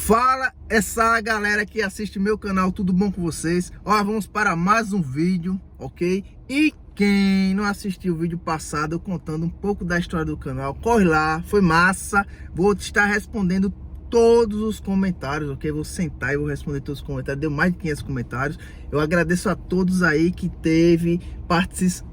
Fala essa galera que assiste meu canal, tudo bom com vocês? Ó, vamos para mais um vídeo, ok? E quem não assistiu o vídeo passado, eu contando um pouco da história do canal, corre lá, foi massa. Vou estar respondendo todos os comentários, ok? Vou sentar e vou responder todos os comentários, deu mais de 500 comentários. Eu agradeço a todos aí que teve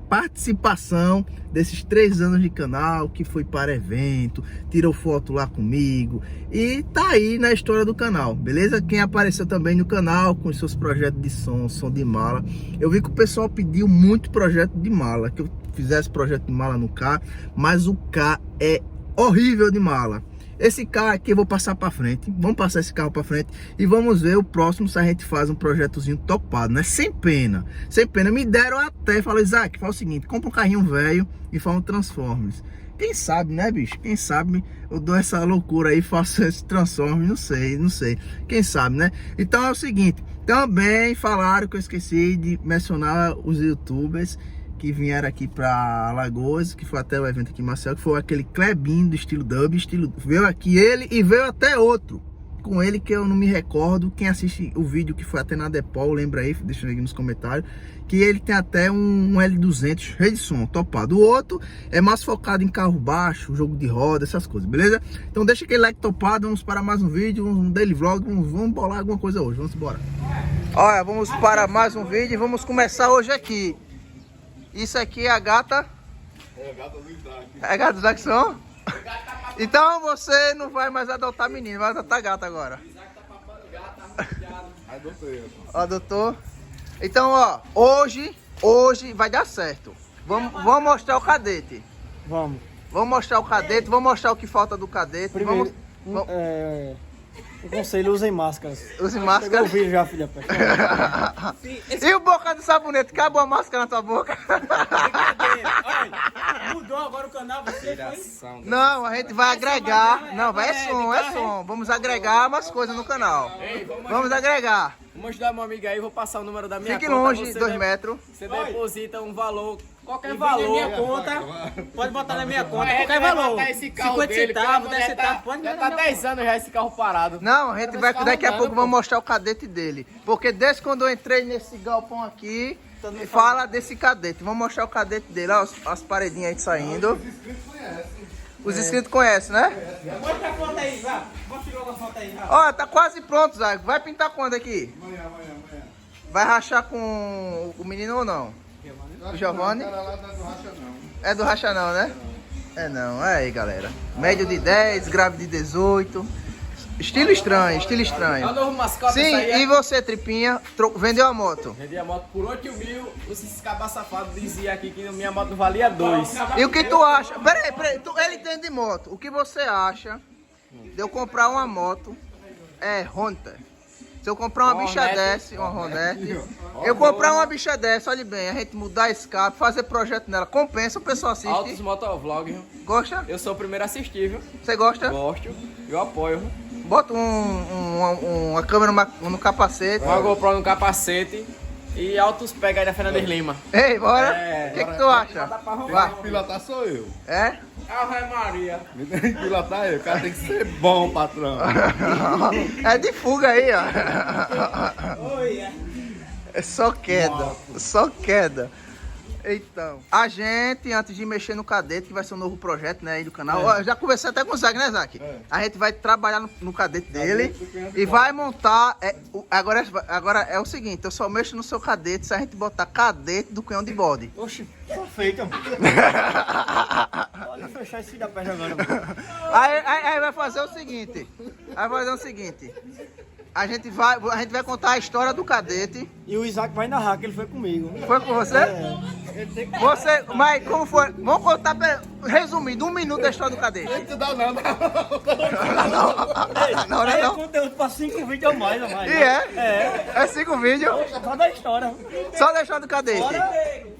participação desses 3 anos de canal, que foi para evento, tirou foto lá comigo e tá aí na história do canal, beleza? Quem apareceu também no canal com os seus projetos de som de mala, eu vi que o pessoal pediu muito projeto de mala, que eu fizesse projeto de mala no K, mas o K é horrível de mala. Esse carro aqui eu vou passar para frente, vamos passar esse carro para frente e vamos ver o próximo se a gente faz um projetozinho topado, né? Sem pena, sem pena. Me deram até, falou, Isaac, fala o seguinte, compra um carrinho velho e faz um Transformers. Quem sabe, né, bicho? Quem sabe eu dou essa loucura aí, faço esse Transformers, não sei. Quem sabe, né? Então é o seguinte, também falaram que eu esqueci de mencionar os YouTubers que vieram aqui para Alagoas, que foi até o evento aqui em Marcel, que foi aquele Clebinho do estilo dub, veio aqui ele e veio até outro com ele que eu não me recordo. Quem assiste o vídeo que foi até na Depol, lembra aí, deixa eu ver aqui nos comentários, que ele tem até um L200 cheio de som, topado. O outro é mais focado em carro baixo, jogo de roda, essas coisas, beleza? Então deixa aquele like topado, vamos para mais um vídeo, um daily vlog, vamos bolar alguma coisa hoje, vamos embora. Olha, vamos para mais um vídeo e vamos começar hoje aqui. Isso aqui é a gata? É a gata do Isaac. É a gata do Isaac? Então você não vai mais adotar menino, vai adotar gata agora. O Isaac tá papando gata, adotei. Adotou? Então, ó, hoje vai dar certo. Vamos mostrar o cadete. Vamos mostrar o cadete, vamos mostrar o que falta do cadete. Primeiro, o conselho, usem máscaras. Usem máscaras. Eu vi já, filha. E o boca do sabonete? Acabou a máscara na tua boca? Olha, mudou agora o canal, você foi? Não, a gente vai agregar. Não, é som. Vamos agregar mais coisas no canal. Vamos agregar. Vou ajudar meu amigo aí, vou passar o número da minha Fique conta. longe, 2 metros. Você deposita um valor, qualquer Valor. valor. Minha conta, pode botar na minha conta, A gente qualquer vai valor. botar esse carro 50 dele, centavos, pelo 10 amor de centavos, pode Já botar tá na minha 10 anos já esse carro parado. Não, a gente vai, daqui a pouco rodando, vamos mostrar o cadete dele. Porque desde quando eu entrei nesse galpão aqui, fala desse cadete. Vamos mostrar o cadete dele, ó, as paredinhas aí saindo. Os inscritos conhecem, né? Mostra a foto aí, vai. Mostra logo a foto aí, vai. Ó, tá quase pronto, Zago. Vai pintar quando aqui? Amanhã. Vai rachar com o menino ou não? O Giovanni? É do racha não, né? É não, é aí galera. Médio de 10, grave de 18. Estilo estranho. É o novo mascote. Sim, e você, Tripinha, vendeu a moto? Vendi a moto por 8 mil, esses cabas safados diziam aqui que minha moto não valia 2. E o que tu acha? Peraí, ele entende de moto. O que você acha de eu comprar uma moto Honda? Se eu comprar uma bicha dessa, uma Honete, eu comprar uma bicha dessa, olha bem, a gente mudar escape, fazer projeto nela, compensa, o pessoal assiste. Altos motovlog, viu? Gosta? Eu sou o primeiro a assistir, viu? Você gosta? Gosto, eu apoio, viu? Bota uma câmera no capacete. Uma GoPro no capacete e altos pega aí da Fernandes Lima. Ei, bora? É, O que tu acha? Vai. Pilotar sou eu. É? Ave Maria. Me tem que pilotar eu. O cara tem que ser bom, patrão. É de fuga aí, ó. É só queda. Então, a gente, antes de mexer no cadete, que vai ser um novo projeto, né, aí do canal, ó, eu já conversei até com o Zac, né, Zac? A gente vai trabalhar no cadete dele e vai montar, agora é o seguinte, eu só mexo no seu cadete se a gente botar cadete do canhão de bode. Oxi, perfeito, mano. Olha, fechar esse da perna agora, mano. Aí vai fazer o seguinte, a gente vai contar a história do cadete. E o Isaac vai narrar, que ele foi comigo. Foi com você? Você, mas como foi? Vamos contar, resumindo, 1 minuto da história do cadete. Não dá nada. Não. É conteúdo pra 5 vídeos ou mais. E é 5 vídeos. Só da história. Só da história do cadete.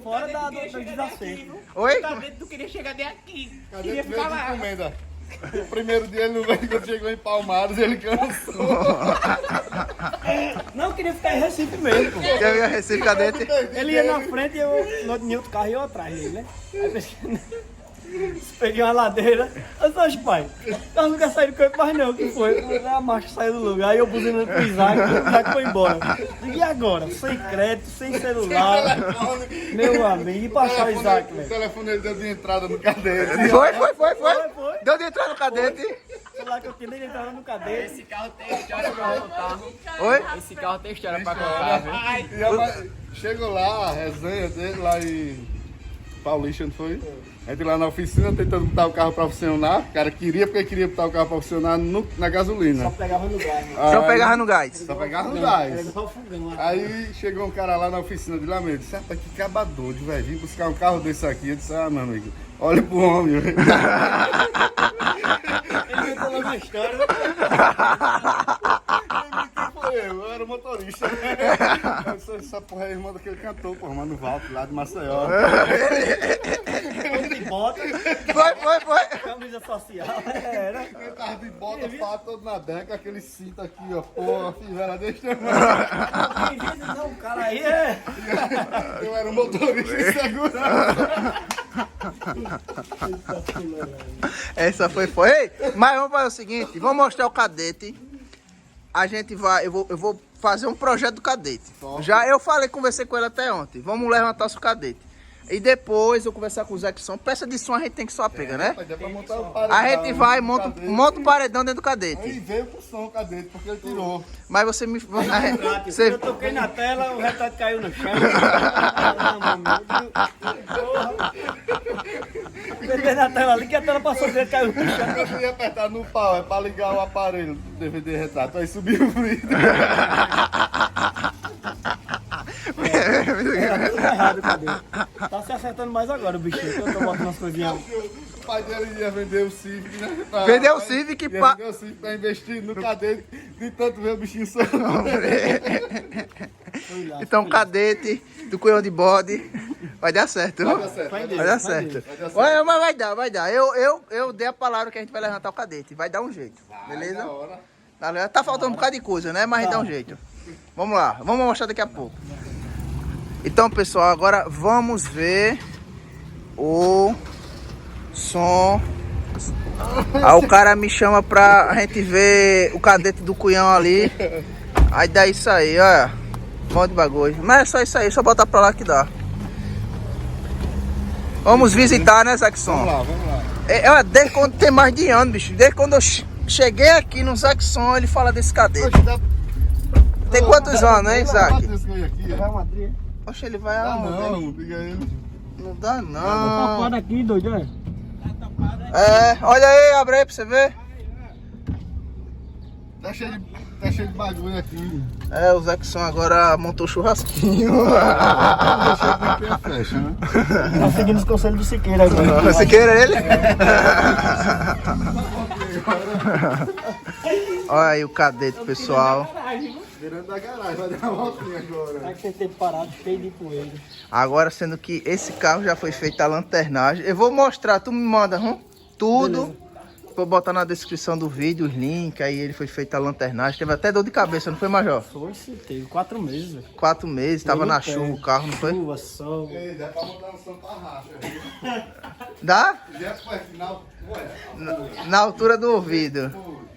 Fora do desafio. Oi? Tu queria chegar até aqui. Cadê ficar lá? Encomenda. O primeiro dia ele não veio, quando chegou em Palmares, ele cansou. Não, eu queria ficar em Recife mesmo, pô. Quer ver a Recife cadete? Ele ia na frente e eu em outro carro e eu atrás dele, né? Aí pensei, Peguei uma ladeira. Eu disse, "Oxe, pai, nós nunca saímos do campo mais não, o que foi? A marcha saiu do lugar, aí eu buzinando pro Isaac, o Isaac foi embora. Digo, e agora? Sem crédito, sem celular, meu amigo, e pra achar o Isaac, O velho? telefone dele deu de entrada no cadete. Foi. Foi. Deu de entrar no cadete. Sei lá que eu queria entrar no cadete. Esse carro tem história pra contar. Oi? Esse carro tem história pra contar, viu? Chegou lá, a resenha dele lá em Paulista, não foi? A gente lá na oficina tentando botar o carro pra funcionar. O cara queria botar o carro pra funcionar na gasolina. Só pegava no gás, né? Só pegava no gás. Só pegava no gás. Pegava o fogão lá. Aí chegou um cara lá na oficina de lá mesmo, disse, rapaz, que cabador, velho, vim buscar um carro desse aqui. Eu disse, meu amigo, olha pro homem, velho. Ele contou uma história. Eu era motorista. Essa porra é irmã daquele cantor, porra, Mano Valto, lá de Maceió. De bota, Foi. camisa social. Era. Eu tava de bota, fato, todo na deca, aquele cinto aqui, ó, porra, fivela desse tamanho. Não, o cara aí é. Eu era motorista de segurança. Essa foi. Ei, mas vamos fazer o seguinte, vamos mostrar o cadete. A gente vai, eu vou fazer um projeto do cadete. Já eu conversei com ele até ontem. Vamos levantar o cadete. E depois eu conversar com o Zé que som. Peça de som a gente tem que só pega, né? Mas dá pra montar o paredão, A gente vai, no monta cadete. o paredão dentro do cadete. Aí veio pro som o cadete, porque ele tirou. Mas você me. Eu toquei na tela, o retrato caiu no chão. Toquei na tela ali, que a tela passou dele, caiu no chão. Eu fui apertar no pau, é pra ligar o aparelho do DVD retrato. Aí subiu o vídeo. Era tudo errado, cadê? Tá se acertando mais agora o bichinho, que eu tô botando as coisinhas. O pai dele ia vender o Civic, né? Vendeu o Civic Ia pra. vender o Civic pra investir no cadete, de tanto ver o bichinho solto. Então, cadete do Cunhão de Bode. Vai dar certo. Vai dar certo, Vai vai dar dar certo. certo. Mas vai dar. Eu dei a palavra que a gente vai levantar o cadete. Vai dar um jeito. Beleza? Na hora. Tá faltando um bocado de coisa, né? Mas dá um jeito. Vamos lá. Vamos mostrar daqui a pouco. Então, pessoal, agora vamos ver o som. Aí o cara me chama pra gente ver o cadete do Cunhão ali. Aí dá isso aí, olha. Um monte de bagulho. Mas é só isso aí, só botar pra lá que dá. Vamos visitar, né, Zackson? Vamos lá. Desde quando tem mais de ano, bicho. Desde quando eu cheguei aqui no Zackson, ele fala desse cadete. Tem quantos anos, hein, Zack? Vai uma trilha. Oxe, ele vai Ah, aonde? não, diga ele. Não dá, Tá não. fora aqui, doido, olha. Olha aí, abre aí pra você ver. Tá cheio de bagulho aqui. O Zackson agora montou churrasquinho. Deixa fecha, né? Tá seguindo os conselhos do Siqueira agora. Você queira ele? Olha aí o cadete, pessoal. Virando da garagem, vai dar uma voltinha agora. Vai que tem parado cheio de poeira. Agora, sendo que esse carro já foi feito a lanternagem. Eu vou mostrar, tu me manda tudo. Beleza. Vou botar na descrição do vídeo os links. Aí ele foi feito a lanternagem. Teve até dor de cabeça, não foi, Major? Foi, sim, teve 4 meses, velho. 4 meses, tava na chuva o carro, não foi? Chuva, sol. Ei, dá pra montar no som pra racha. Viu? Dá? Já foi final. Na altura do ouvido.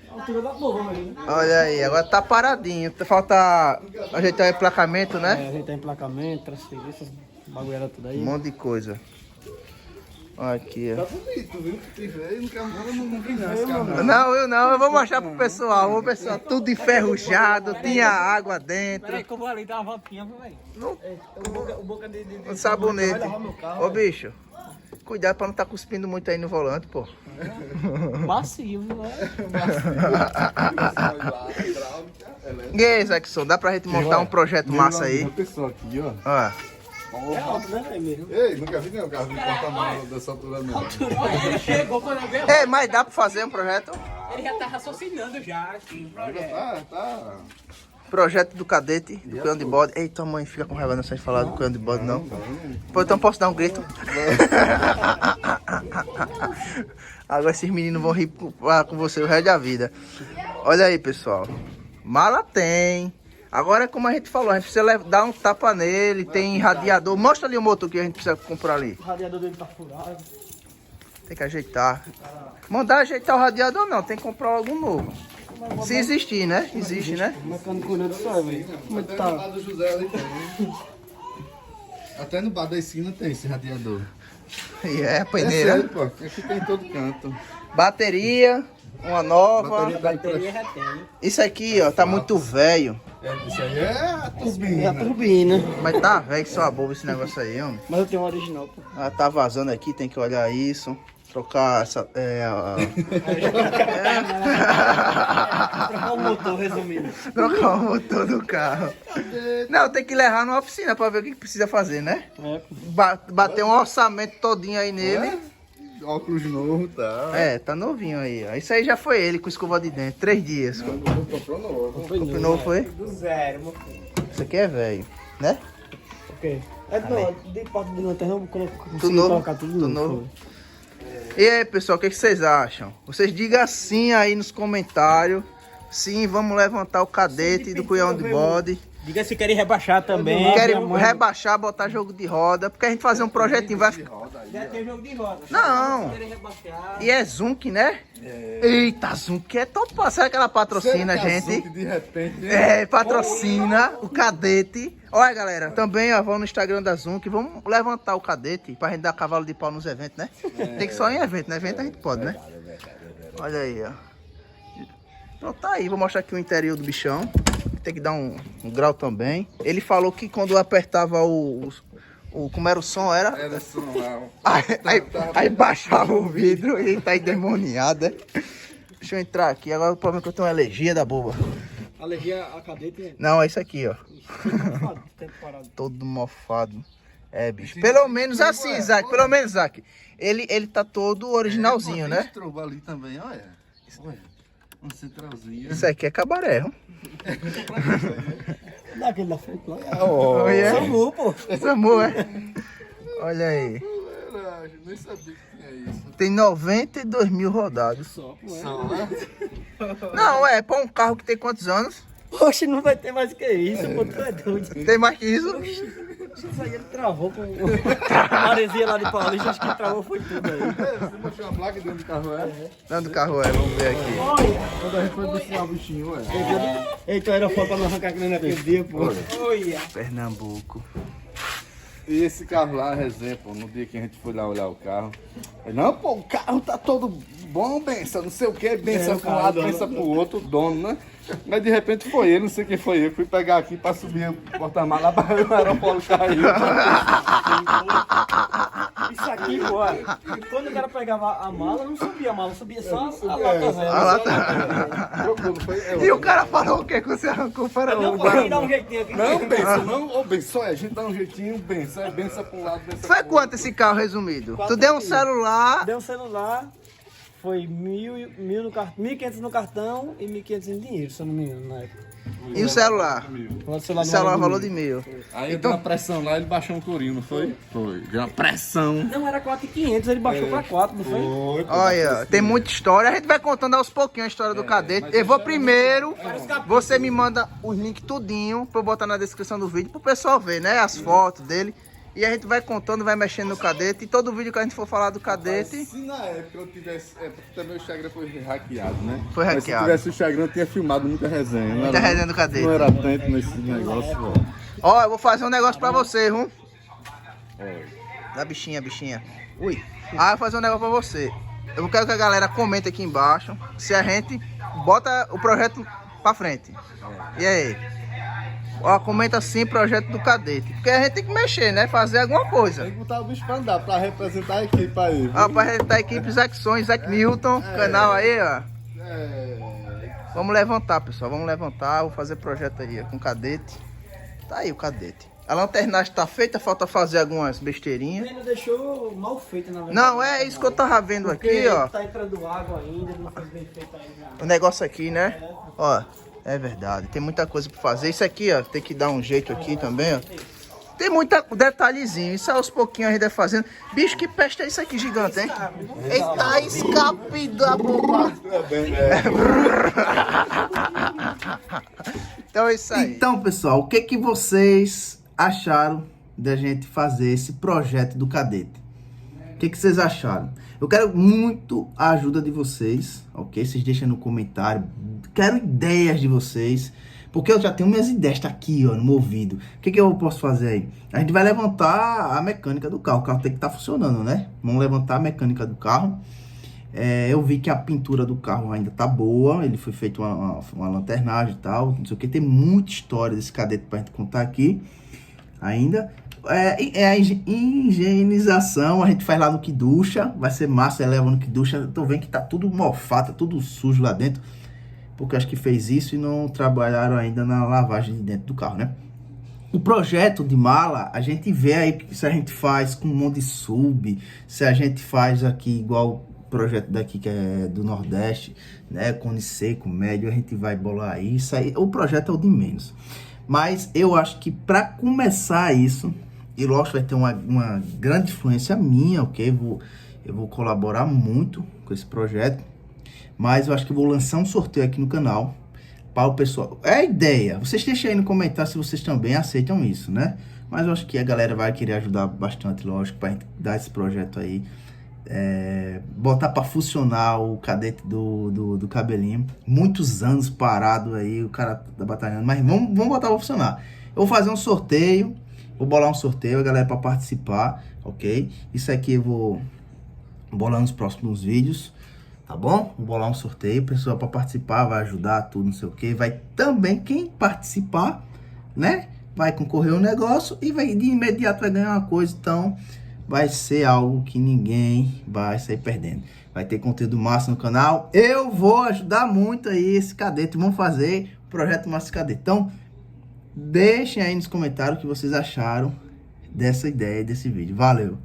A altura da porra, aí, né? Olha aí, agora tá paradinho. Falta ajeitar o emplacamento, né? Ajeitar emplacamento, transferir essas bagulheiras tudo aí. Um monte de coisa. Olha aqui, ó. Tá bonito, viu? Que veio, não combina esse carro. Eu vou mostrar pro pessoal. O pessoal tudo enferrujado, tinha água dentro. Peraí que eu vou ali dar uma voltinha, velho. O boca de Um sabonete. vai levar meu carro. Ô bicho, cuidado pra não tá cuspindo muito aí no volante, pô. Macio, né? E aí, Zackson, dá pra gente montar um projeto massa aí? Uma pessoa aqui, ó. Ó. É alto, né, velho, mesmo? Ei, nunca vi nenhum carro de porta-malas dessa altura mesmo. Ele chegou quando eu vi. Ei, mas dá pra fazer um projeto? Ele já tá raciocinando já, assim, o projeto. Tá. Projeto do cadete, do Cunhão de Bode. Ei, tua mãe fica com raiva não sei falar do Cunhão de Bode, não. Pô, então posso dar um grito? Agora esses meninos vão rir com você o resto da vida. Olha aí, pessoal. Mala tem. Agora, como a gente falou, a gente precisa dar um tapa nele. Tem radiador. Mostra ali o motor que a gente precisa comprar ali. O radiador dele tá furado. Tem que ajeitar. Mandar ajeitar o radiador não, tem que comprar algum novo. Se existir, né? Existe, né? O mecânico não sabe. Como é que tá? do José ali tem. Até no bar da esquina tem esse radiador. E é a É peneira. sério, pô. Aqui tem em todo canto. Bateria, uma nova. Bateria já tem. Isso aqui, ó, tá muito velho. Isso aí é a É a turbina. turbina. Mas tá velho que só a boba esse negócio aí, homem. Mas eu tenho um original, pô. Ah, tá vazando aqui, tem que olhar isso. Trocar essa. Trocar o motor, resumindo. Trocar o motor do carro. Não, tem que levar numa oficina pra ver o que precisa fazer, né? É, Bater um orçamento todinho aí nele. Óculos novo, tá? É, tá novinho aí, ó. Isso aí já foi ele com escova de dentro. 3 dias. Não comprou novo. foi O novo foi? Do zero, meu filho. Isso aqui é velho, né? Ok. É, não, de parte de lanterna eu consegui novo? colocar tudo Tudo novo. novo? E aí, pessoal, o que vocês acham? Vocês digam sim aí nos comentários. Sim, vamos levantar o cadete do Cunhão de Bode. Diga se querem rebaixar também. Querem rebaixar, botar jogo de roda, porque a gente fazer um projetinho vai ficar. Já tem jogo de roda. Não. Se querem rebaixar. E é Zunk, né? Eita, Zunk é top. Será que ela patrocina a gente? De repente. É, patrocina o cadete. Olha, galera, também ó, vão no Instagram da Zunk, vamos levantar o cadete pra gente dar cavalo de pau nos eventos, né? Tem que só em evento, né? Evento a gente pode, né? Olha aí, ó. Então tá aí, vou mostrar aqui o interior do bichão. Tem que dar um grau também. Ele falou que quando apertava como era o som, era? Era só lá. Aí baixava o vidro e tá endemoniado, né? Deixa eu entrar aqui. Agora o problema é que eu tenho uma alergia da boba. Alergia a cadete. Não, é isso aqui, ó. Tempo parado. Todo mofado. É, bicho. Pelo menos assim, Isaac. Pelo menos, Isaac. Ele tá todo originalzinho, né? Trova ali também, olha. Olha. Um centralzinho. Isso aqui é cabaré, ó. Dá aquele da frente lá. Olha. Samu, pô. Samu, é? Olha aí. Verdade, nem sabia que tinha isso. Tem 92 mil rodados. Só, pô. Só, né? Não, é pra um carro que tem quantos anos? Oxe, não vai ter mais que isso, pô. Tu é doido. Tem mais que isso? Isso aí ele travou com a maresia lá de Paulista. Acho que ele travou foi tudo aí. Você mostrou uma placa dentro do carro, é? Dando carro é, vamos ver aqui. Olha. Quando a gente foi buscar o bichinho, ué. Então era foto pra não arrancar que nem naquele dia, pô. Olha. Pernambuco. E esse carro lá, resenha, pô, no dia que a gente foi lá olhar o carro. Ele, não, pô, o carro tá todo bom, benção, não sei o que, benção pra um lado, benção pro outro, dono, né? Mas de repente foi ele, não sei quem foi ele. Fui pegar aqui pra subir o porta-malas lá, para o aeroporto caiu. Isso aqui, pô, olha, quando o cara pegava a mala, não subia a mala, subia só a A lata lata. Trocou, não foi? E o cara falou o que que você arrancou para Não, o pô, dá um jeitinho aqui. Não, benção, não, ô benção, a gente dá um jeitinho, benção, é benção pra um lado, benção Foi pro quanto esse carro resumido? Tu deu um celular. Deu um celular, foi 1.500 no cartão e 1.500 em dinheiro, se eu não me engano, na época. E o celular? O O celular valor de 1.000. Aí então, deu uma pressão lá, ele baixou um corinho, não foi? Foi, deu uma pressão. Não, era 4.500, ele baixou pra 4, não foi? Olha, tem muita história. A gente vai contando aos pouquinhos a história do cadete. Eu vou primeiro, você me manda os links tudinho pra eu botar na descrição do vídeo pro pessoal ver, né? As fotos dele. E a gente vai contando, vai mexendo no cadete. E todo vídeo que a gente for falar do cadete... Se na época eu tivesse... É, porque também o Instagram foi hackeado, né? Foi Mas hackeado. se tivesse o Instagram, eu tinha filmado muita resenha. Não Muita era- resenha do cadete. Não era atento nesse negócio, velho. Ó, eu vou fazer um negócio pra você, viu? Da bichinha, bichinha. Ui. Ah, eu vou fazer um negócio pra você. Eu quero que a galera comente aqui embaixo se a gente bota o projeto pra frente. E aí? Ó, comenta assim, projeto do cadete. Porque a gente tem que mexer, né? Fazer alguma coisa. Tem que botar o bicho pra andar, pra representar a equipe aí. Ó, pra representar a equipe Zack Son, Zack Milton, canal aí, ó. Vamos levantar, pessoal. Vamos levantar. Vou fazer projeto aí ó, com cadete. Tá aí o cadete. A lanternagem tá feita, falta fazer algumas besteirinhas. Ele deixou mal feito, na verdade. Não, é isso que eu tava vendo aqui, ó. Tá entrando água ainda, ele não fez bem feito ainda. O negócio aqui, né? Ó, é verdade. Tem muita coisa pra fazer. Isso aqui, ó, tem que dar um jeito aqui também, ó. Tem muita detalhezinho. Isso aos pouquinhos a gente vai fazendo. Bicho, que peste é isso aqui gigante, hein? Eita, escape da bomba. Então é isso aí. Então, pessoal, o que que vocês acharam da gente fazer esse projeto do cadete? O que que vocês acharam? Eu quero muito a ajuda de vocês, ok? Vocês deixem no comentário. Quero ideias de vocês. Porque eu já tenho minhas ideias, tá aqui, ó, no meu ouvido. O que eu posso fazer aí? A gente vai levantar a mecânica do carro. O carro tem que estar funcionando, né? Vamos levantar a mecânica do carro. Eu vi que a pintura do carro ainda tá boa. Ele foi feito uma lanternagem e tal. Não sei o que. Tem muita história desse cadete pra gente contar aqui ainda. A higienização a gente faz lá no Quiducha. Vai ser massa, leva no Quiducha. Tô vendo que tá tudo mofado, tá tudo sujo lá dentro. Porque acho que fez isso e não trabalharam ainda na lavagem de dentro do carro, né? O projeto de mala, a gente vê aí se a gente faz com um monte de sub, se a gente faz aqui igual o projeto daqui que é do Nordeste, né? Cone seco, médio, a gente vai bolar isso aí. O projeto é o de menos. Mas eu acho que para começar isso, e lógico vai ter uma grande influência minha, ok? Eu vou colaborar muito com esse projeto. Mas eu acho que eu vou lançar um sorteio aqui no canal para o pessoal. É a ideia. Vocês deixem aí no comentário se vocês também aceitam isso, né? Mas eu acho que a galera vai querer ajudar bastante, lógico, para gente dar esse projeto aí. Botar para funcionar o cadete do cabelinho. Muitos anos parado aí, o cara tá batalhando. Mas vamos botar para funcionar. Eu vou fazer um sorteio. Vou bolar um sorteio, a galera para participar, ok? Isso aqui eu vou bolar nos próximos vídeos. Tá bom? Vou bolar um sorteio, pessoal para participar, vai ajudar tudo, não sei o que. Vai também, quem participar, né? Vai concorrer ao negócio e de imediato vai ganhar uma coisa. Então, vai ser algo que ninguém vai sair perdendo. Vai ter conteúdo massa no canal. Eu vou ajudar muito aí esse cadete. Vamos fazer o projeto Massa Cadete. Então, deixem aí nos comentários o que vocês acharam dessa ideia, desse vídeo. Valeu!